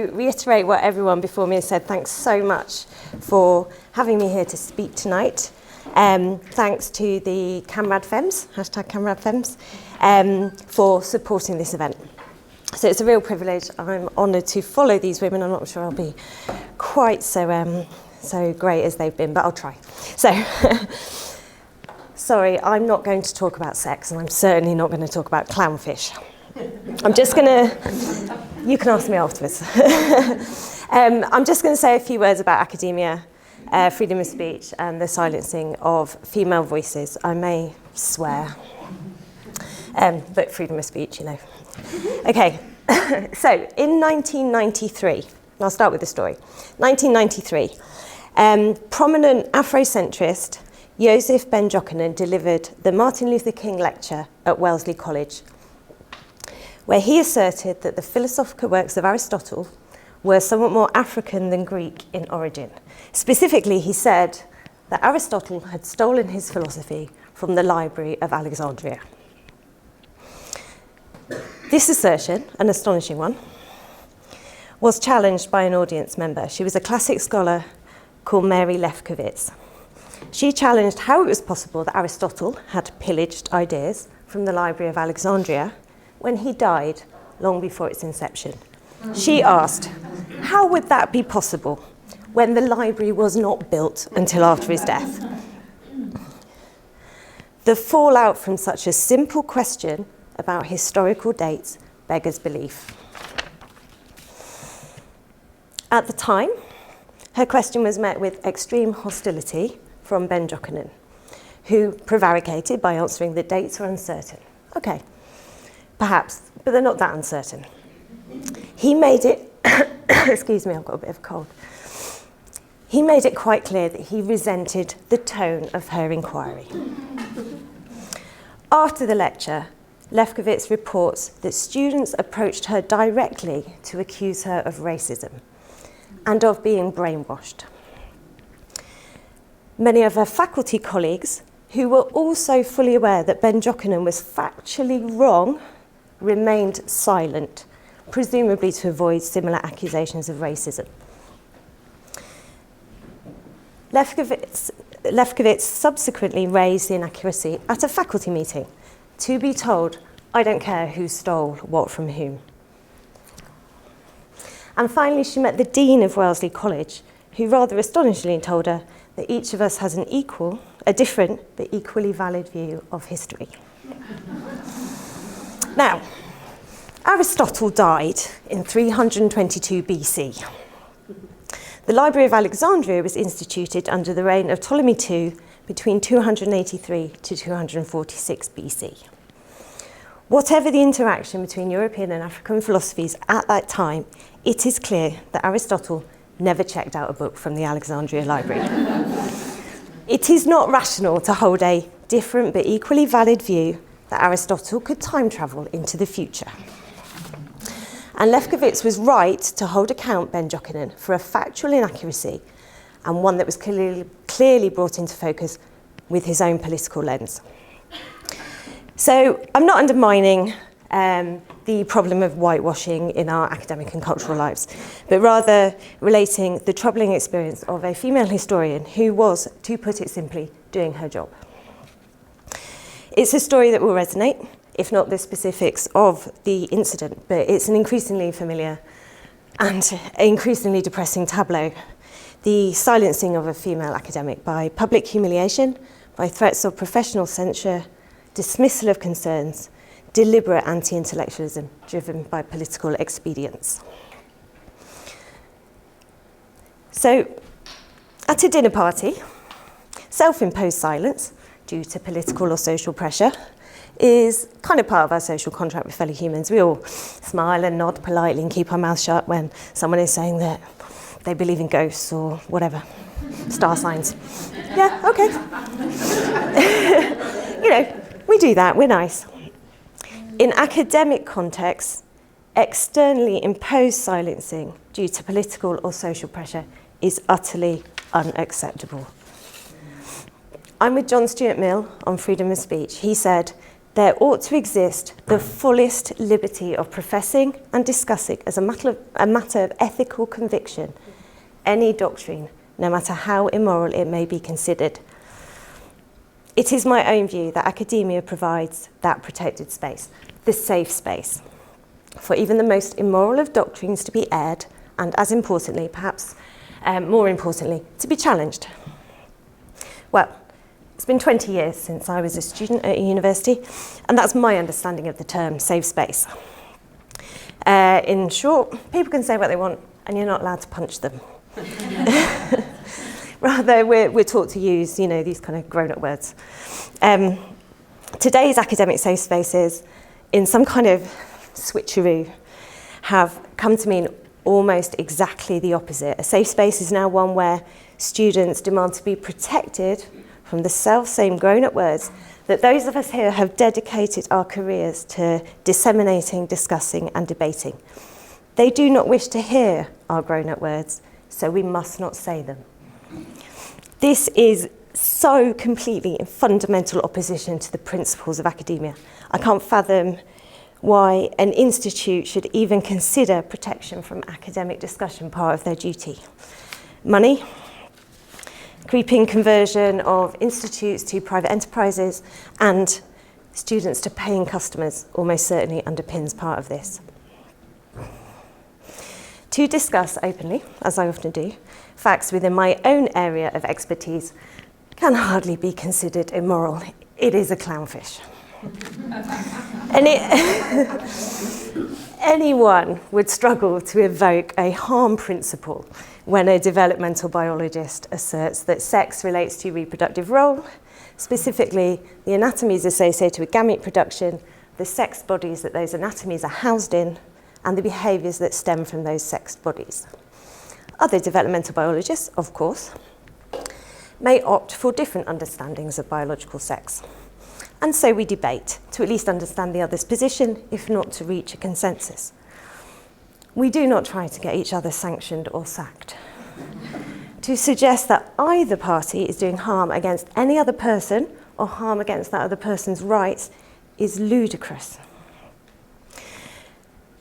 Reiterate what everyone before me has said. Thanks so much for having me here to speak tonight. Thanks to the Camrad Fems, #CamradFems, for supporting this event. So it's a real privilege. I'm honoured to follow these women. I'm not sure I'll be quite so great as they've been, but I'll try. So, sorry, I'm not going to talk about sex, and I'm certainly not going to talk about clownfish. I'm just going to, you can ask me afterwards. I'm just going to say a few words about academia, freedom of speech, and the silencing of female voices. I may swear, but freedom of speech, you know. Okay, so in 1993, I'll start with the story. 1993, prominent Afrocentrist Joseph Ben Jokinen delivered the Martin Luther King Lecture at Wellesley College, where he asserted that the philosophical works of Aristotle were somewhat more African than Greek in origin. Specifically, he said that Aristotle had stolen his philosophy from the Library of Alexandria. This assertion, an astonishing one, was challenged by an audience member. She was a classic scholar called Mary Lefkowitz. She challenged how it was possible that Aristotle had pillaged ideas from the Library of Alexandria when he died long before its inception. She asked, how would that be possible when the library was not built until after his death? The fallout from such a simple question about historical dates beggars belief. At the time, her question was met with extreme hostility from Ben Jokinen, who prevaricated by answering that dates are uncertain. Okay, perhaps, but they're not that uncertain. He made it, excuse me, I've got a bit of a cold. He made it quite clear that he resented the tone of her inquiry. After the lecture, Lefkowitz reports that students approached her directly to accuse her of racism and of being brainwashed. Many of her faculty colleagues, who were also fully aware that Ben Jokinen was factually wrong, remained silent, presumably to avoid similar accusations of racism. Lefkowitz subsequently raised the inaccuracy at a faculty meeting, to be told, I don't care who stole what from whom. And finally, she met the Dean of Wellesley College, who rather astonishingly told her that each of us has a different but equally valid view of history. Now, Aristotle died in 322 BC. The Library of Alexandria was instituted under the reign of Ptolemy II between 283 to 246 BC. Whatever the interaction between European and African philosophies at that time, it is clear that Aristotle never checked out a book from the Alexandria Library. It is not rational to hold a different but equally valid view that Aristotle could time travel into the future. And Lefkowitz was right to hold account Ben Jokinen for a factual inaccuracy, and one that was clearly brought into focus with his own political lens. So I'm not undermining the problem of whitewashing in our academic and cultural lives, but rather relating the troubling experience of a female historian who was, to put it simply, doing her job. It's a story that will resonate, if not the specifics of the incident, but it's an increasingly familiar and increasingly depressing tableau. The silencing of a female academic by public humiliation, by threats of professional censure, dismissal of concerns, deliberate anti-intellectualism driven by political expedience. So, at a dinner party, self-imposed silence due to political or social pressure is kind of part of our social contract with fellow humans. We all smile and nod politely and keep our mouths shut when someone is saying that they believe in ghosts or whatever, star signs. Yeah, okay. You know, we do that, we're nice. In academic contexts, externally imposed silencing due to political or social pressure is utterly unacceptable. I'm with John Stuart Mill on freedom of speech. He said, there ought to exist the fullest liberty of professing and discussing as a matter of ethical conviction any doctrine, no matter how immoral it may be considered. It is my own view that academia provides that protected space, the safe space, for even the most immoral of doctrines to be aired and, as importantly, perhaps more importantly, to be challenged. Well, it's been 20 years since I was a student at a university, and that's my understanding of the term safe space. In short, people can say what they want, and you're not allowed to punch them. Rather, we're taught to use, these kind of grown-up words. Today's academic safe spaces, in some kind of switcheroo, have come to mean almost exactly the opposite. A safe space is now one where students demand to be protected from the self-same grown-up words that those of us here have dedicated our careers to disseminating, discussing, and debating. They do not wish to hear our grown-up words, so we must not say them. This is so completely in fundamental opposition to the principles of academia. I can't fathom why an institute should even consider protection from academic discussion part of their duty. Money, creeping conversion of institutes to private enterprises, and students to paying customers almost certainly underpins part of this. To discuss openly, as I often do, facts within my own area of expertise can hardly be considered immoral. It is a clownfish. Anyone would struggle to evoke a harm principle when a developmental biologist asserts that sex relates to reproductive role, specifically the anatomies associated with gamete production, the sex bodies that those anatomies are housed in, and the behaviours that stem from those sexed bodies. Other developmental biologists, of course, may opt for different understandings of biological sex. And so we debate, to at least understand the other's position, if not to reach a consensus. We do not try to get each other sanctioned or sacked. To suggest that either party is doing harm against any other person or harm against that other person's rights is ludicrous.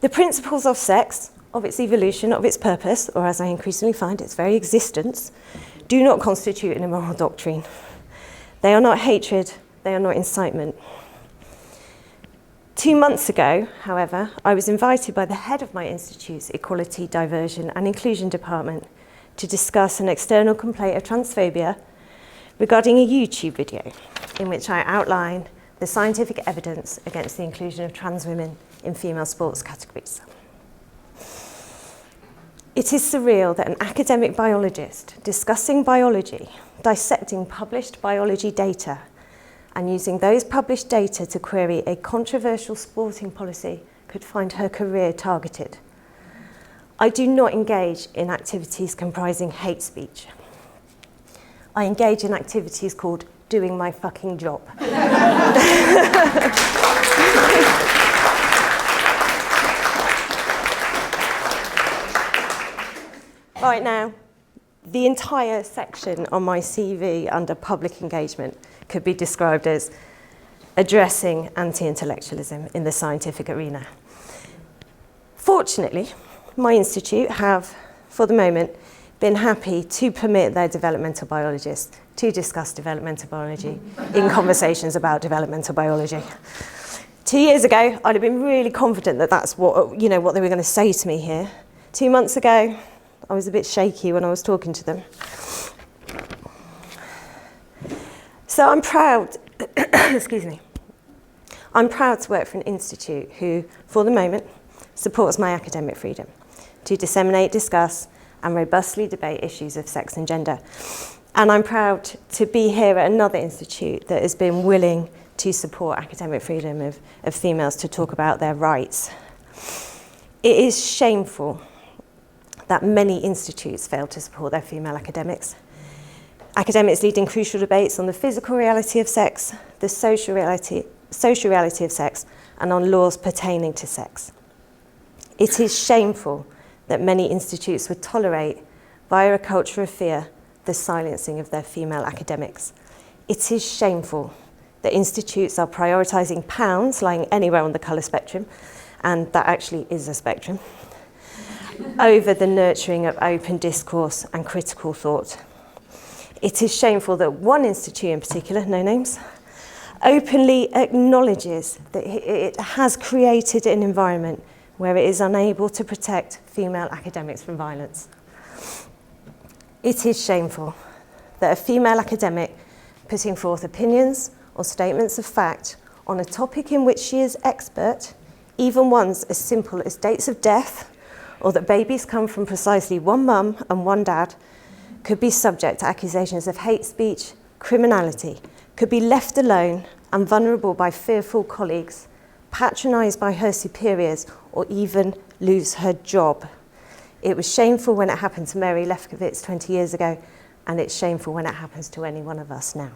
The principles of sex, of its evolution, of its purpose, or as I increasingly find, its very existence, do not constitute an immoral doctrine. They are not hatred, they are not incitement. 2 months ago, however, I was invited by the head of my institute's Equality, Diversion and Inclusion Department to discuss an external complaint of transphobia regarding a YouTube video in which I outline the scientific evidence against the inclusion of trans women in female sports categories. It is surreal that an academic biologist discussing biology, dissecting published biology data, and using those published data to query a controversial sporting policy could find her career targeted. I do not engage in activities comprising hate speech. I engage in activities called doing my fucking job. Right now, the entire section on my CV under public engagement could be described as addressing anti-intellectualism in the scientific arena. Fortunately, my institute have, for the moment, been happy to permit their developmental biologists to discuss developmental biology in conversations about developmental biology. 2 years ago, I'd have been really confident that that's what they were going to say to me here. 2 months ago, I was a bit shaky when I was talking to them. So I'm proud, excuse me, I'm proud to work for an institute who, for the moment, supports my academic freedom to disseminate, discuss, and robustly debate issues of sex and gender. And I'm proud to be here at another institute that has been willing to support academic freedom of females to talk about their rights. It is shameful that many institutes fail to support their female academics. Academics leading crucial debates on the physical reality of sex, the social reality of sex, and on laws pertaining to sex. It is shameful that many institutes would tolerate, via a culture of fear, the silencing of their female academics. It is shameful that institutes are prioritising pounds lying anywhere on the colour spectrum, and that actually is a spectrum, over the nurturing of open discourse and critical thought. It is shameful that one institute in particular, no names, openly acknowledges that it has created an environment where it is unable to protect female academics from violence. It is shameful that a female academic putting forth opinions or statements of fact on a topic in which she is expert, even ones as simple as dates of death or that babies come from precisely one mum and one dad, could be subject to accusations of hate speech, criminality, could be left alone and vulnerable by fearful colleagues, patronised by her superiors, or even lose her job. It was shameful when it happened to Mary Lefkowitz 20 years ago, and it's shameful when it happens to any one of us now.